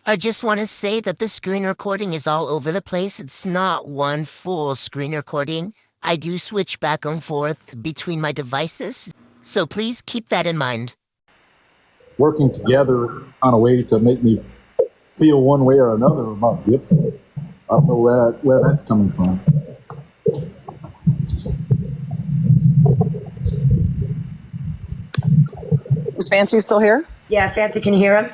I just want to say that the screen recording is all over the place. It's not one full screen recording. I do switch back and forth between my devices, so please keep that in mind. Working together on a way to make me feel one way or another about Gypsy. I don't know where that's coming from. Is Fancy still here? Yeah, Fancy can hear him.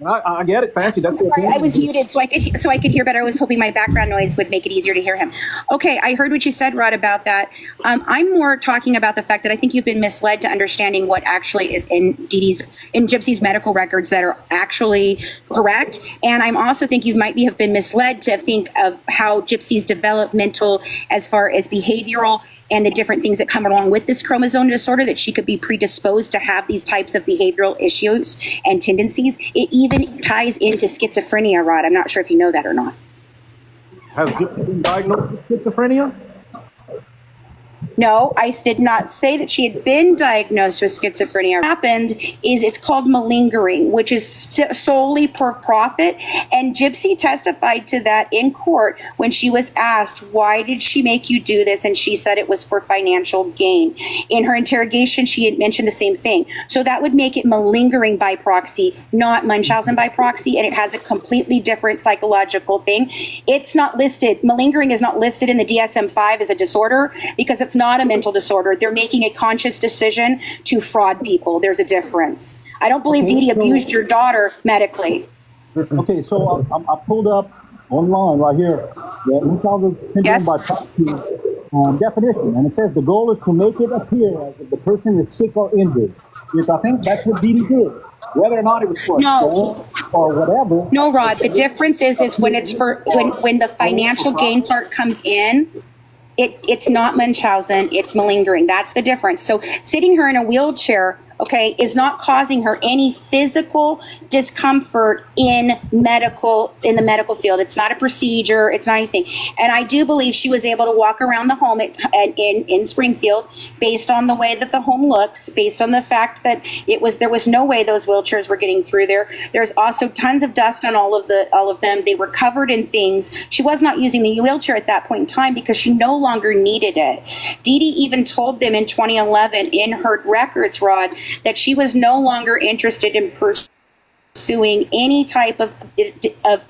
I get it, Fancy. That's your Sorry, I opinion. was muted so I could hear better. I was hoping my background noise would make it easier to hear him. Okay, I heard what you said, Rod, about that. I'm more talking about the fact that I think you've been misled to understanding what actually is in Gypsy's medical records that are actually correct. And I'm also think you might have been misled to think of how Gypsy's developmental as far as behavioral and the different things that come along with this chromosome disorder, that she could be predisposed to have these types of behavioral issues and tendencies. It even ties into schizophrenia, Rod. I'm not sure if you know that or not. Has Gypsy been diagnosed with schizophrenia? No, I did not say that she had been diagnosed with schizophrenia. What happened is it's called malingering, which is solely for profit. And Gypsy testified to that in court when she was asked, why did she make you do this? And she said it was for financial gain. In her interrogation, she had mentioned the same thing. So that would make it malingering by proxy, not Munchausen by proxy. And it has a completely different psychological thing. It's not listed. Malingering is not listed in the DSM-5 as a disorder because it's not a mental disorder. They're making a conscious decision to fraud people. There's a difference. I don't believe Dee Dee abused your daughter medically. Okay, so I pulled up online right here the Munchausen syndrome Yes. by proxy definition, and it says the goal is to make it appear as if the person is sick or injured. Which I think that's what Dee Dee did. Whether or not it was for No. or whatever. No, Rod, the difference is when it's for when the financial gain part comes in, it's not Munchausen, it's malingering. That's the difference. So sitting her in a wheelchair, okay, is not causing her any physical discomfort in the medical field. It's not a procedure, it's not anything. And I do believe she was able to walk around the home in Springfield based on the way that the home looks, based on the fact that there was no way those wheelchairs were getting through there. There's also tons of dust on all of them. They were covered in things. She was not using the wheelchair at that point in time because she no longer needed it. Dee Dee even told them in 2011 in her records, Rod, that she was no longer interested in pursuing any type of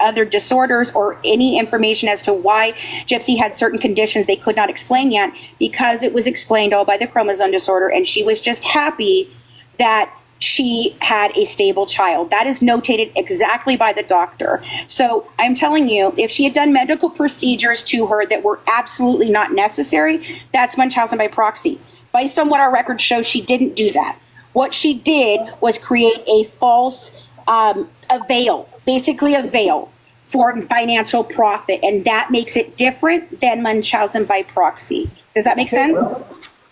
other disorders or any information as to why Gypsy had certain conditions they could not explain yet, because it was explained all by the chromosome disorder, and she was just happy that she had a stable child. That is notated exactly by the doctor. So I'm telling you, if she had done medical procedures to her that were absolutely not necessary, that's Munchausen by proxy. Based on what our records show, she didn't do that. What she did was create a false, a veil, basically a veil for financial profit. And that makes it different than Munchausen by proxy. Does that make sense?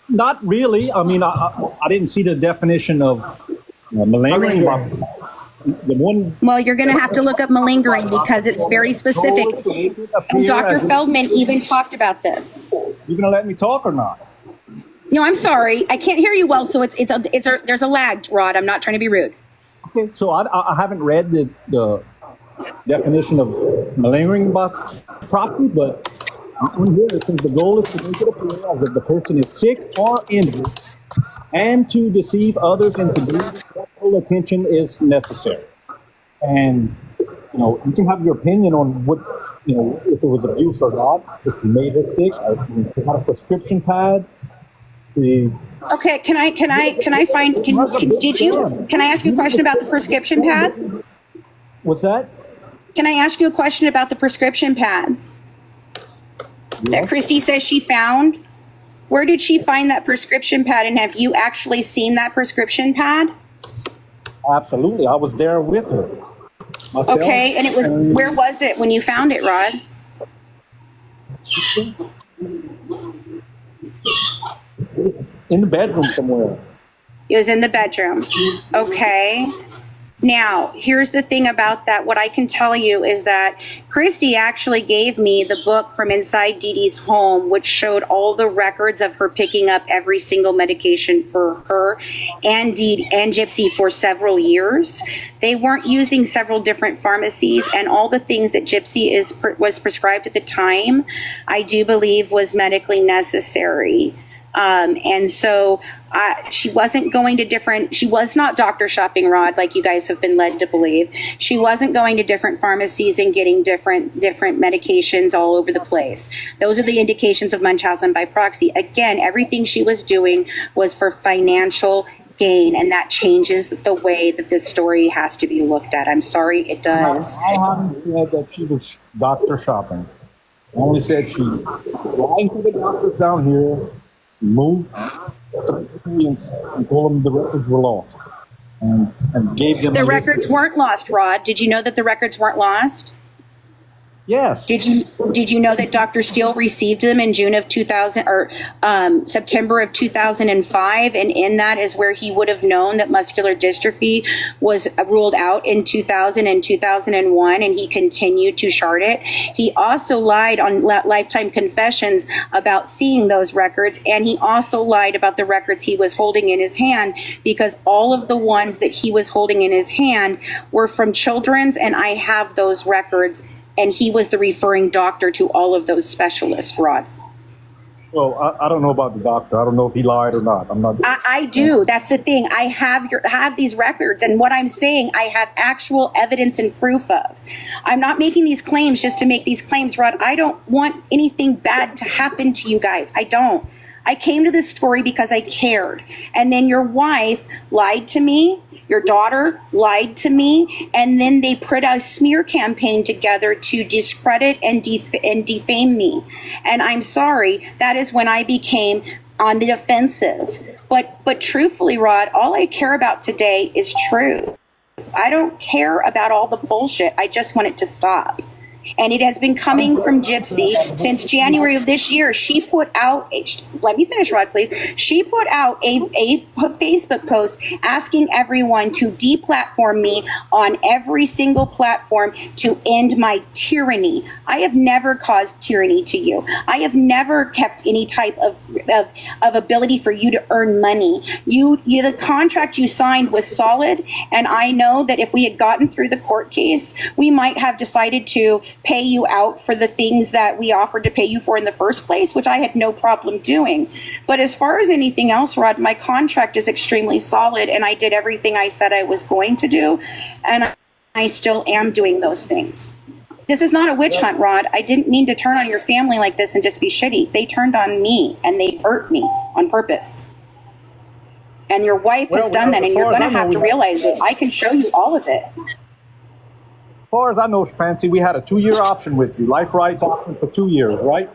Not really. I mean, I didn't see the definition of malingering. Well, you're going to have to look up malingering because it's very specific. And Dr. Feldman even talked about this. You gonna let me talk or not? No, I'm sorry. I can't hear you well, so there's a lag, Rod. I'm not trying to be rude. Okay, so I haven't read the definition of malingering by proxy, but on here it says the goal is to make it appear as if the person is sick or injured and to deceive others into believing that full attention is necessary. And, you can have your opinion on what, if it was abuse or not, if you made her sick, or if you had a prescription pad. Okay, can I ask you a question about the prescription pad? What's that? Can I ask you a question about the prescription pad that Christy says she found? Where did she find that prescription pad, and have you actually seen that prescription pad? Absolutely, I was there with her. Myself, okay, and where was it when you found it, Rod? In the bedroom somewhere. It was in the bedroom. Okay. Now, here's the thing about that. What I can tell you is that Christy actually gave me the book from inside Dee Dee's home, which showed all the records of her picking up every single medication for her and Gypsy for several years. They weren't using several different pharmacies, and all the things that Gypsy was prescribed at the time, I do believe was medically necessary. And so she wasn't going to she was not doctor shopping, Rod, like you guys have been led to believe. She wasn't going to different pharmacies and getting different medications all over the place. Those are the indications of Munchausen by proxy. Again, everything she was doing was for financial gain, and that changes the way that this story has to be looked at. I'm sorry, it does. I haven't said that she was doctor shopping. I only said she lying to the doctors down here, moved and told them the records were lost, and gave them the records weren't lost, Rod. Did you know that the records weren't lost? Yes. Did you know that Dr. Steele received them in June of 2000 or September of 2005, and in that is where he would have known that muscular dystrophy was ruled out in 2000 and 2001, and he continued to chart it. He also lied on Lifetime Confessions about seeing those records, and he also lied about the records he was holding in his hand, because all of the ones that he was holding in his hand were from Children's, and I have those records. And he was the referring doctor to all of those specialists, Rod. Well, I don't know about the doctor. I don't know if he lied or not. I'm not. I do. That's the thing. I have these records, and what I'm saying, I have actual evidence and proof of. I'm not making these claims just to make these claims, Rod. I don't want anything bad to happen to you guys. I don't. I came to this story because I cared. And then your wife lied to me. Your daughter lied to me. And then they put a smear campaign together to discredit and defame me. And I'm sorry, that is when I became on the defensive. But truthfully, Rod, all I care about today is truth. I don't care about all the bullshit. I just want it to stop. And it has been coming from Gypsy since January of this year. She put out, let me finish, Rod, please. She put out a Facebook post asking everyone to deplatform me on every single platform to end my tyranny. I have never caused tyranny to you. I have never kept any type of ability for you to earn money. The contract you signed was solid, and I know that if we had gotten through the court case, we might have decided to pay you out for the things that we offered to pay you for in the first place, which I had no problem doing. But as far as anything else, Rod, my contract is extremely solid, and I did everything I said I was going to do, and I still am doing those things. This is not a witch hunt, Rod. I didn't mean to turn on your family like this and just be shitty. They turned on me, and they hurt me on purpose. And your wife has done that, and you're going to have to realize it. I can show you all of it. As far as I know, Fancy, we had a 2-year option with you, life rights option for 2 years, right?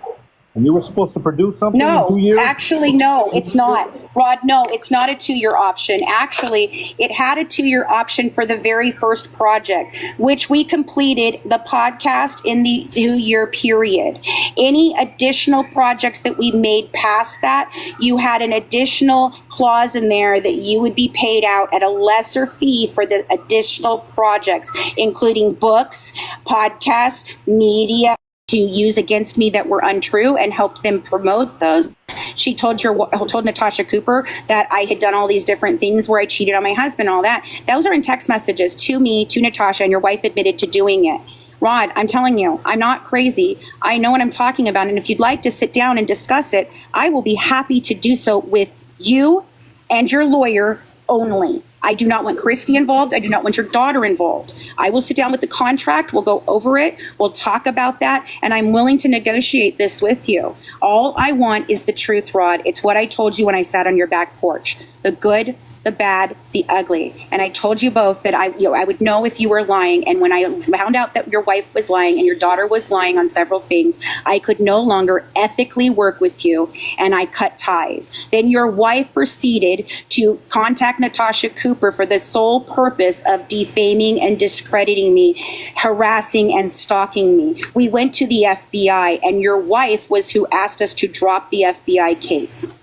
And you were supposed to produce something in 2 years? No, actually, no, it's not. Rod, no, it's not a 2-year option. Actually, it had a 2-year option for the very first project, which we completed the podcast in the 2-year period. Any additional projects that we made past that, you had an additional clause in there that you would be paid out at a lesser fee for the additional projects, including books, podcasts, media, to use against me that were untrue, and helped them promote those. She told Natasha Cooper that I had done all these different things where I cheated on my husband, all that. Those are in text messages to me, to Natasha, and your wife admitted to doing it. Rod, I'm telling you, I'm not crazy. I know what I'm talking about. And if you'd like to sit down and discuss it, I will be happy to do so with you and your lawyer only. I do not want Christy involved. I do not want your daughter involved. I will sit down with the contract. We'll go over it. We'll talk about that. And I'm willing to negotiate this with you. All I want is the truth, Rod. It's what I told you when I sat on your back porch. The good, the bad, the ugly. And I told you both that I would know if you were lying. And when I found out that your wife was lying and your daughter was lying on several things, I could no longer ethically work with you, and I cut ties. Then your wife proceeded to contact Natasha Cooper for the sole purpose of defaming and discrediting me, harassing and stalking me. We went to the FBI, and your wife was who asked us to drop the FBI case.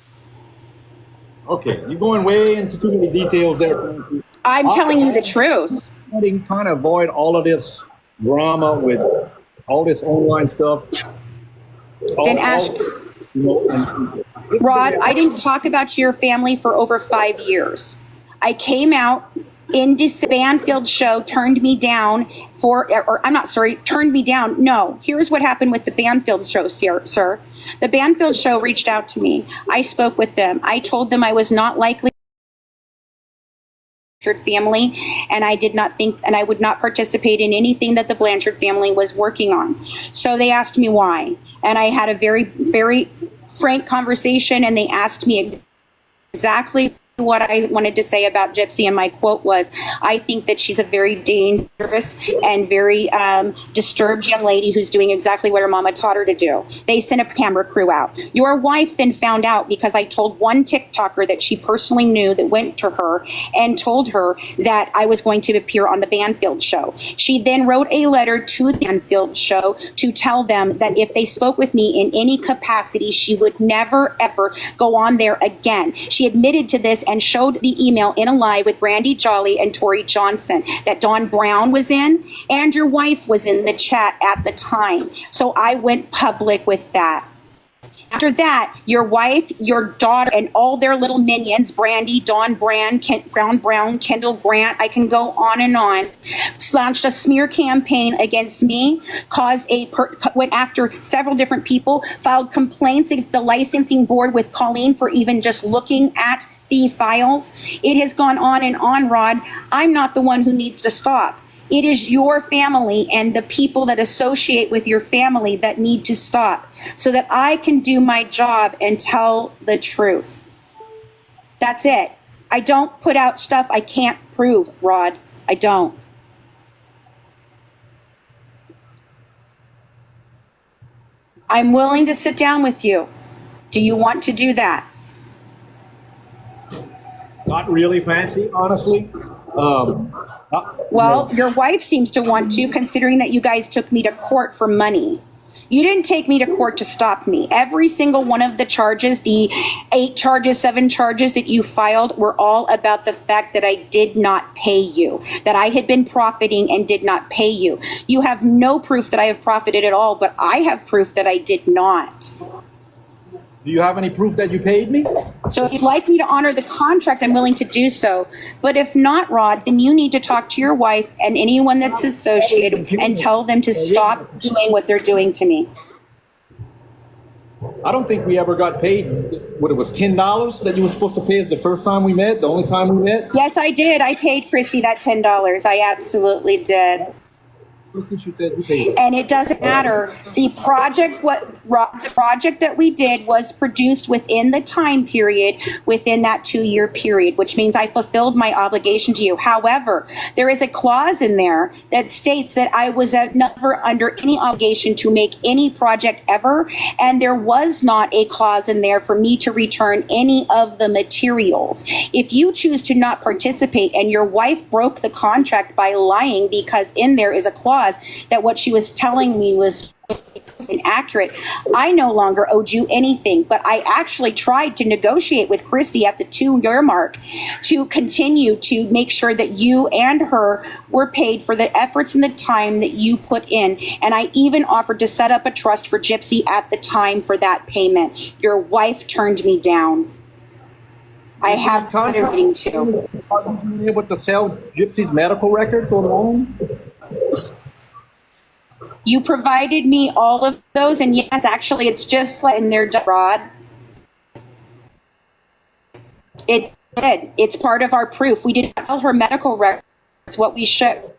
Okay, you're going way into too many details there, Frankie. I'm telling you the truth. I'm trying to avoid all of this drama with all this online stuff. Then ask, Rod, I didn't talk about your family for over 5 years. I came out in this Banfield show, turned me down turned me down. No, here's what happened with the Banfield show, sir. The Banfield show reached out to me. I spoke with them. I told them I was not likely family, and I did not think, and I would not participate in anything that the Blanchard family was working on. So they asked me why, and I had a very, very frank conversation, and they asked me exactly what I wanted to say about Gypsy, and my quote was, I think that she's a very dangerous and very disturbed young lady who's doing exactly what her mama taught her to do. They sent a camera crew out. Your wife then found out because I told one TikToker that she personally knew that went to her and told her that I was going to appear on the Banfield show. She then wrote a letter to the Banfield show to tell them that if they spoke with me in any capacity, she would never, ever go on there again. She admitted to this and showed the email in a live with Brandy Jolly and Tori Johnson that Dawn Brown was in, and your wife was in the chat at the time. So I went public with that. After that, your wife, your daughter, and all their little minions, Brandy, Dawn Brown, Kendall Grant, I can go on and on, launched a smear campaign against me, went after several different people, filed complaints against the licensing board with Colleen for even just looking at the files. It has gone on and on, Rod. I'm not the one who needs to stop. It is your family and the people that associate with your family that need to stop so that I can do my job and tell the truth. That's it. I don't put out stuff I can't prove, Rod. I don't. I'm willing to sit down with you. Do you want to do that? Not really fancy, honestly. Well, your wife seems to want to, considering that you guys took me to court for money. You didn't take me to court to stop me. Every single one of the charges, the 7 charges that you filed were all about the fact that I did not pay you, that I had been profiting and did not pay you. You have no proof that I have profited at all, but I have proof that I did not. Do you have any proof that you paid me? So if you'd like me to honor the contract, I'm willing to do so. But if not, Rod, then you need to talk to your wife and anyone that's associated and tell them to stop doing what they're doing to me. I don't think we ever got paid, what, it was $10 that you were supposed to pay us the first time we met, the only time we met? Yes, I did. I paid Christy that $10. I absolutely did. And it doesn't matter. The project that we did was produced within the time period, within that 2-year period, which means I fulfilled my obligation to you. However, there is a clause in there that states that I was never under any obligation to make any project ever, and there was not a clause in there for me to return any of the materials. If you choose to not participate and your wife broke the contract by lying, because in there is a clause that what she was telling me was inaccurate, I no longer owed you anything. But I actually tried to negotiate with Christy at the 2-year mark to continue to make sure that you and her were paid for the efforts and the time that you put in. And I even offered to set up a trust for Gypsy at the time for that payment. Your wife turned me down. I have everything too. Are you able to sell Gypsy's medical records online? You provided me all of those, and yes, actually, it's just like in their Rod. It did. It's part of our proof. We did not sell her medical records. What we sold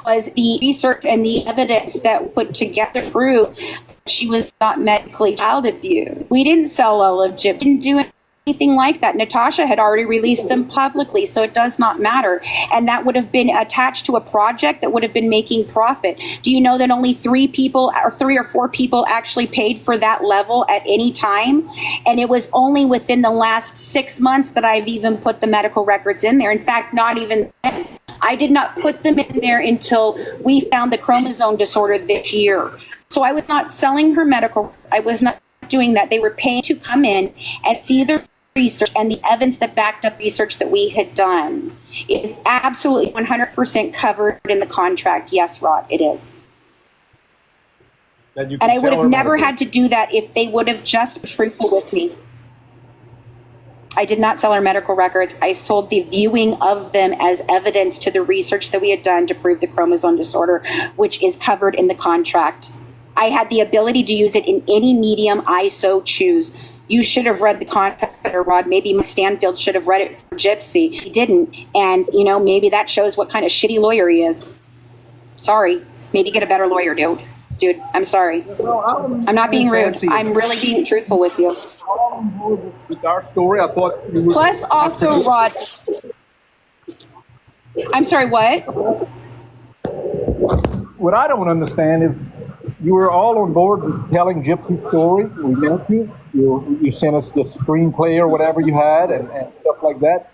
was the research and the evidence that put together proved she was not medically child abused. We didn't sell all of Gypsy. Didn't do anything like that. Natasha had already released them publicly, so it does not matter. And that would have been attached to a project that would have been making profit. Do you know that only 3 or 4 people actually paid for that level at any time? And it was only within the last 6 months that I've even put the medical records in there. In fact, not even then. I did not put them in there until we found the chromosome disorder this year. So I was not selling her medical. I was not doing that. They were paying to come in, and it's either research and the evidence that backed up research that we had done is absolutely 100% covered in the contract. Yes, Rod, it is. And I would have never had to do that if they would have just been truthful with me. I did not sell her medical records. I sold the viewing of them as evidence to the research that we had done to prove the chromosome disorder, which is covered in the contract. I had the ability to use it in any medium I so choose. You should have read the contract, Rod. Maybe Mike Stanfield should have read it for Gypsy. He didn't. And, you know, maybe that shows what kind of shitty lawyer he is. Sorry. Maybe get a better lawyer, dude. Dude, I'm sorry. I'm not being rude. I'm really being truthful with you. With our story, I thought. Plus, also, Rod. I'm sorry. What? What I don't understand is you were all on board with telling Gypsy's story. We met you. You sent us the screenplay or whatever you had and stuff like that.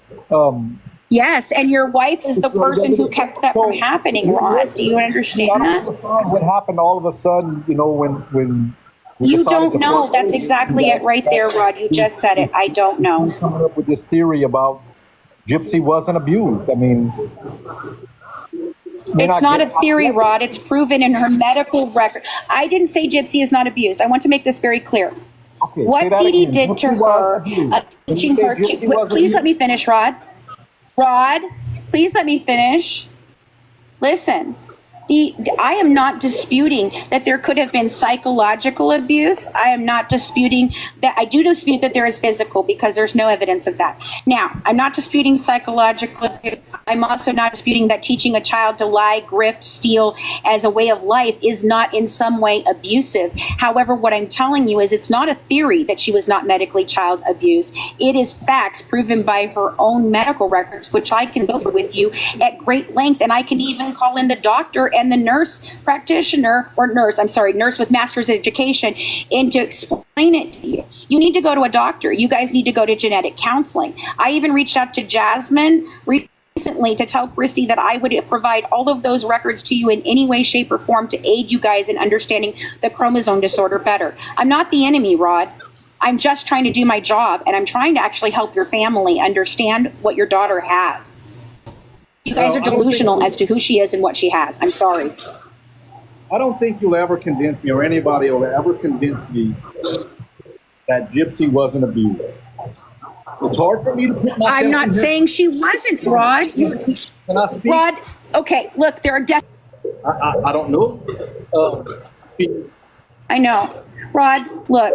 Yes, and your wife is the person who kept that from happening, Rod. Do you understand that? What happened all of a sudden, you know, when you don't know. That's exactly it right there, Rod. You just said it. I don't know. Coming up with this theory about Gypsy wasn't abused. I mean, it's not a theory, Rod. It's proven in her medical record. I didn't say Gypsy is not abused. I want to make this very clear. Okay, what Dee Dee did to her, teaching her to, please let me finish, Rod. Rod, please let me finish. Listen, I am not disputing that there could have been psychological abuse. I am not disputing that. I do dispute that there is physical because there's no evidence of that. Now, I'm not disputing psychological abuse. I'm also not disputing that teaching a child to lie, grift, steal as a way of life is not in some way abusive. However, what I'm telling you is it's not a theory that she was not medically child abused. It is facts proven by her own medical records, which I can go through with you at great length. And I can even call in the doctor and the nurse practitioner nurse with master's education and to explain it to you. You need to go to a doctor. You guys need to go to genetic counseling. I even reached out to Jasmine recently to tell Christy that I would provide all of those records to you in any way, shape, or form to aid you guys in understanding the chromosome disorder better. I'm not the enemy, Rod. I'm just trying to do my job, and I'm trying to actually help your family understand what your daughter has. You guys are delusional as to who she is and what she has. I'm sorry. I don't think you'll ever convince me, or anybody will ever convince me, that Gypsy wasn't abused. It's hard for me to put myself. I'm not saying she wasn't, Rod. Can I speak? Rod, okay, look, there are I don't know. I know. Rod, look,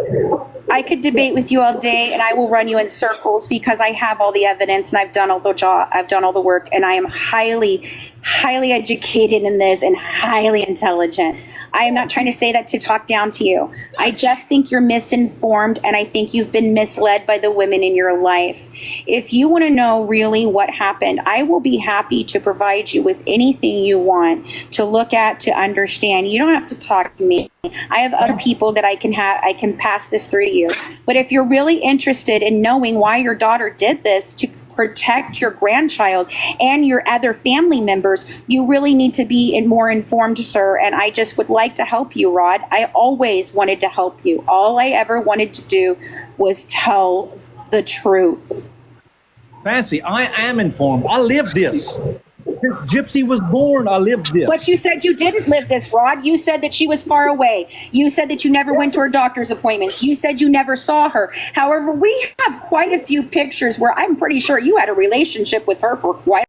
I could debate with you all day and I will run you in circles because I have all the evidence and I've done all the I've done all the work, and I am highly educated in this and highly intelligent. I am not trying to say that to talk down to you. I just think you're misinformed, and I think you've been misled by the women in your life. If you want to know really what happened, I will be happy to provide you with anything you want to look at, to understand. You don't have to talk to me. I have other people that I can pass this through to you. But if you're really interested in knowing why your daughter did this to protect your grandchild and your other family members, you really need to be more informed, sir. And I just would like to help you, Rod. I always wanted to help you. All I ever wanted to do was tell the truth. Fancy, I am informed. I lived this. Since Gypsy was born, I lived this. But you said you didn't live this, Rod. You said that she was far away. You said that you never went to her doctor's appointments. You said you never saw her. However, we have quite a few pictures where I'm pretty sure you had a relationship with her for quite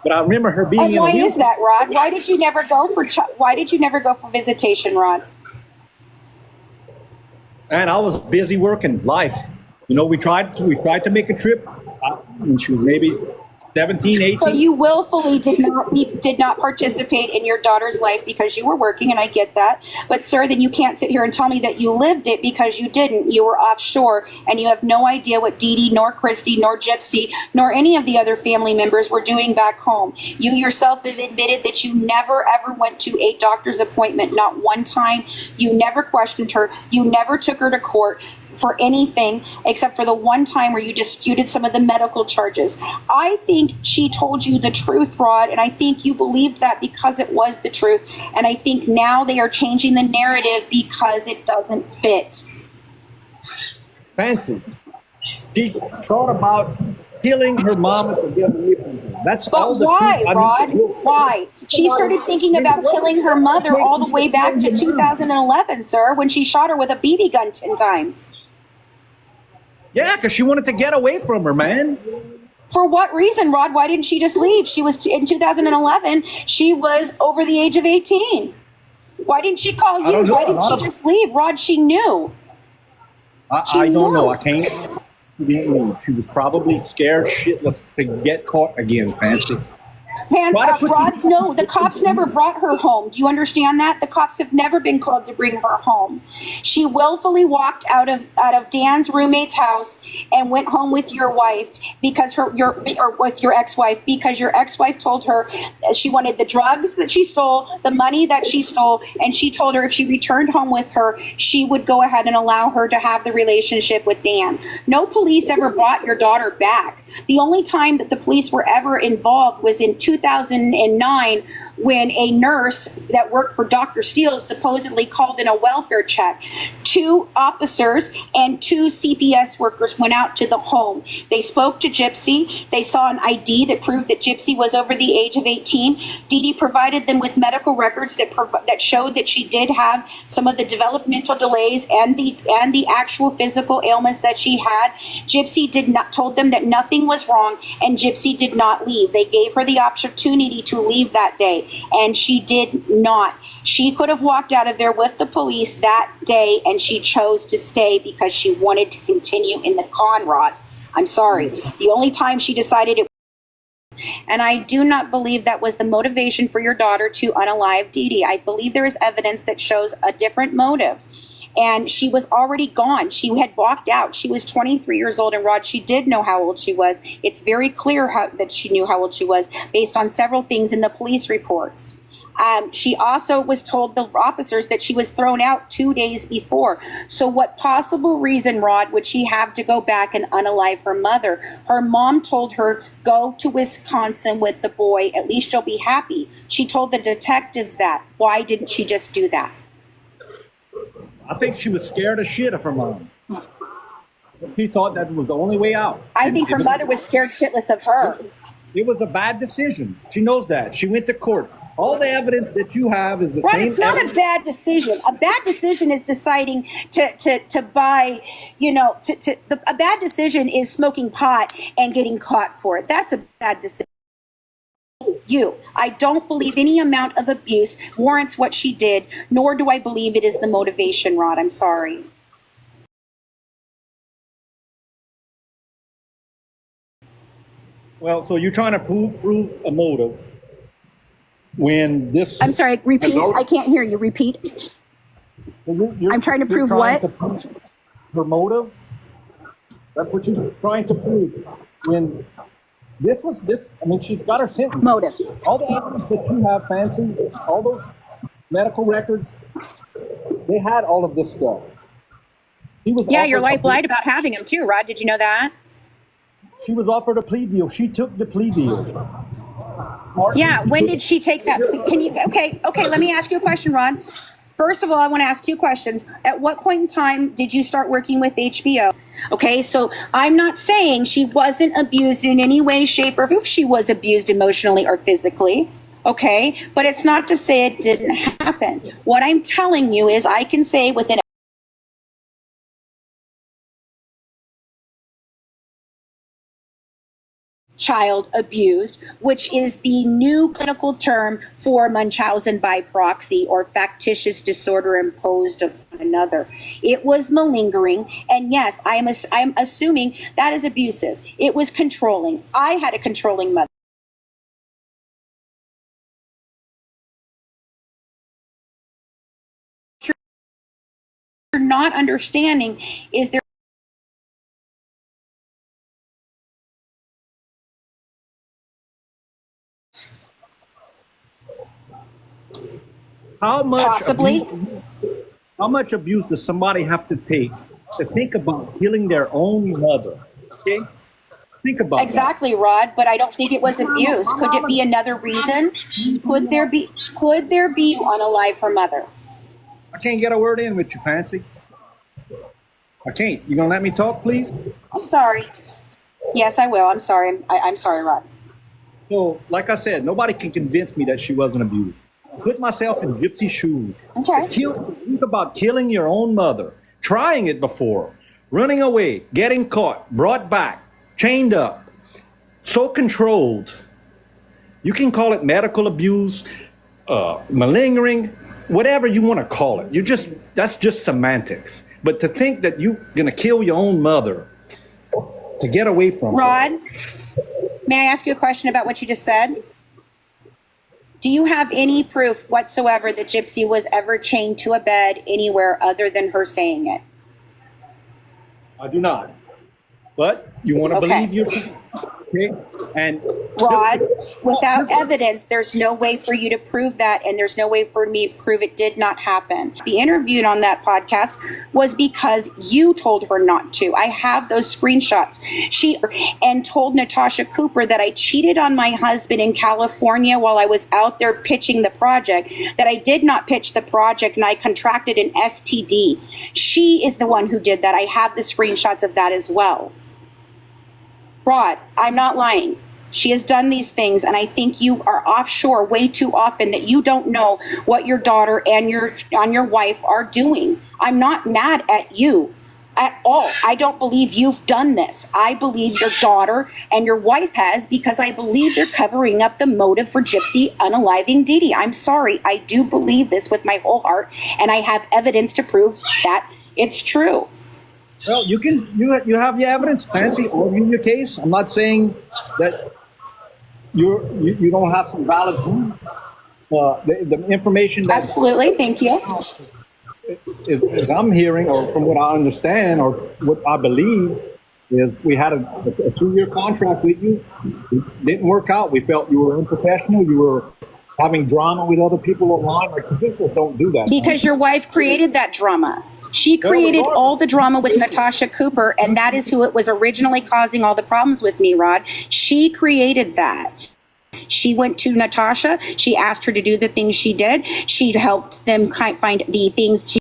But I remember her being. And why is that, Rod? Why did you never go for visitation, Rod? And I was busy working life. You know, we tried to make a trip when she was maybe 17, 18. So you willfully did not participate in your daughter's life because you were working, and I get that. But sir, then you can't sit here and tell me that you lived it because you didn't. You were offshore, and you have no idea what Dee Dee, nor Christy, nor Gypsy, nor any of the other family members were doing back home. You yourself have admitted that you never ever went to a doctor's appointment, not one time. You never questioned her. You never took her to court. for anything except for the one time where you disputed some of the medical charges. I think she told you the truth, Rod, and I think you believed that because it was the truth. And I think now they are changing the narrative because it doesn't fit. Fancy. She thought about killing her mama to get away from her. That's all But the why, truth. Rod? Why? She started thinking about killing her mother all the way back to 2011, sir, when she shot her with a BB gun 10 times. Yeah, because she wanted to get away from her, man. For what reason, Rod? Why didn't she just leave? She was in 2011. She was over the age of 18. Why didn't she call you? Why didn't she just leave, Rod? She knew. I don't know. I can't. She didn't leave. She was probably scared shitless to get caught again, Fancy. Rod, no, the cops never brought her home. Do you understand that? The cops have never been called to bring her home. She willfully walked out of Dan's roommate's house and went home with your wife because with your ex-wife, because your ex-wife told her she wanted the drugs that she stole, the money that she stole, and she told her if she returned home with her, she would go ahead and allow her to have the relationship with Dan. No police ever brought your daughter back. The only time that the police were ever involved was in 2009 when a nurse that worked for Dr. Steele supposedly called in a welfare check. 2 officers and 2 CPS workers went out to the home. They spoke to Gypsy. They saw an ID that proved that Gypsy was over the age of 18. Dee Dee provided them with medical records that showed that she did have some of the developmental delays and the actual physical ailments that she had. Gypsy told them that nothing was wrong, and Gypsy did not leave. They gave her the opportunity to leave that day, and she did not. She could have walked out of there with the police that day, and she chose to stay because she wanted to continue in the con, Rod. I'm sorry. The only time she decided it, and I do not believe that was the motivation for your daughter to unalive Dee Dee. I believe there is evidence that shows a different motive. And she was already gone. She had walked out. She was 23 years old. And Rod, she did know how old she was. It's very clear that she knew how old she was based on several things in the police reports. She also was told, the officers, that she was thrown out 2 days before. So what possible reason, Rod, would she have to go back and unalive her mother? Her mom told her, go to Wisconsin with the boy. At least you'll be happy. She told the detectives that. Why didn't she just do that? I think she was scared as shit of her mom. She thought that was the only way out. I think her mother was scared shitless of her. It was a bad decision. She knows that. She went to court. All the evidence that you have is the Rod, same. it's not a bad decision. A bad decision is deciding to buy, a bad decision is smoking pot and getting caught for it. That's a bad decision. I don't believe any amount of abuse warrants what she did, nor do I believe it is the motivation, Rod. I'm sorry. Well, so you're trying to prove a motive when this... I'm sorry, repeat. I can't hear you. Repeat. I'm trying to prove what? Her motive? That's what you're trying to prove. When she's got her sentence. Motive. All the evidence that you have, Fancy, all those medical records, they had all of this stuff. Your wife lied about having him too, Rod. Did you know that? She was offered a plea deal. She took the plea deal. When did she take that? Can you? Okay. Let me ask you a question, Rod. First of all, I want to ask 2 questions. At what point in time did you start working with HBO? Okay, so I'm not saying she wasn't abused in any way, shape, or if she was abused emotionally or physically. Okay, but it's not to say it didn't happen. What I'm telling you is I can say within child abused, which is the new clinical term for Munchausen by proxy or factitious disorder imposed upon another. It was malingering, and yes, I'm assuming that is abusive. It was controlling. I had a controlling mother. What you're not understanding is there How much possibly abuse does somebody have to take to think about killing their own mother. Okay? Think about Exactly, Rod, but I don't think it was abuse. Could it be another reason? Could there be unalive her mother? that. I can't get a word in with you, Fancy. I can't. You gonna let me talk, please? I'm sorry. Yes, I will. I'm sorry. I'm sorry, Rod. So, like I said, nobody can convince me that she wasn't abused. Put myself in Gypsy's shoes. Okay. Think about killing your own mother, trying it before, running away, getting caught, brought back, chained up, so controlled. You can call it medical abuse, malingering, whatever you want to call it. That's just semantics. But to think that you're gonna kill your own mother to get away from her. Rod, may I ask you a question about what you just said? Do you have any proof whatsoever that Gypsy was ever chained to a bed anywhere other than her saying it? I do not. But you want to Okay. believe your okay? And Rod, without evidence, there's no way for you to prove that, and there's no way for me to prove it did not happen. Be interviewed on that podcast was because you told her not to. I have those screenshots. She told Natasha Cooper that I cheated on my husband in California while I was out there pitching the project, that I did not pitch the project and I contracted an STD. She is the one who did that. I have the screenshots of that as well. Rod, I'm not lying. She has done these things, and I think you are offshore way too often that you don't know what your daughter and your wife are doing. I'm not mad at you at all. I don't believe you've done this. I believe your daughter and your wife has, because I believe they're covering up the motive for Gypsy unaliving Dee Dee. I'm sorry. I do believe this with my whole heart, and I have evidence to prove that it's true. well, you have your evidence, Fancy, argue your case. I'm not saying that you don't have some valid proof. The information that Absolutely. Thank you. is I'm hearing, or from what I understand, or what I believe, is we had a 2-year contract with you. It didn't work out. We felt you were unprofessional. You were having drama with other people online. Like, people don't do that. Because your wife created that drama. She created all the drama with Natasha Cooper, and that is who it was originally causing all the problems with me, Rod. She created that. She went to Natasha. She asked her to do the things she did. She helped them find the things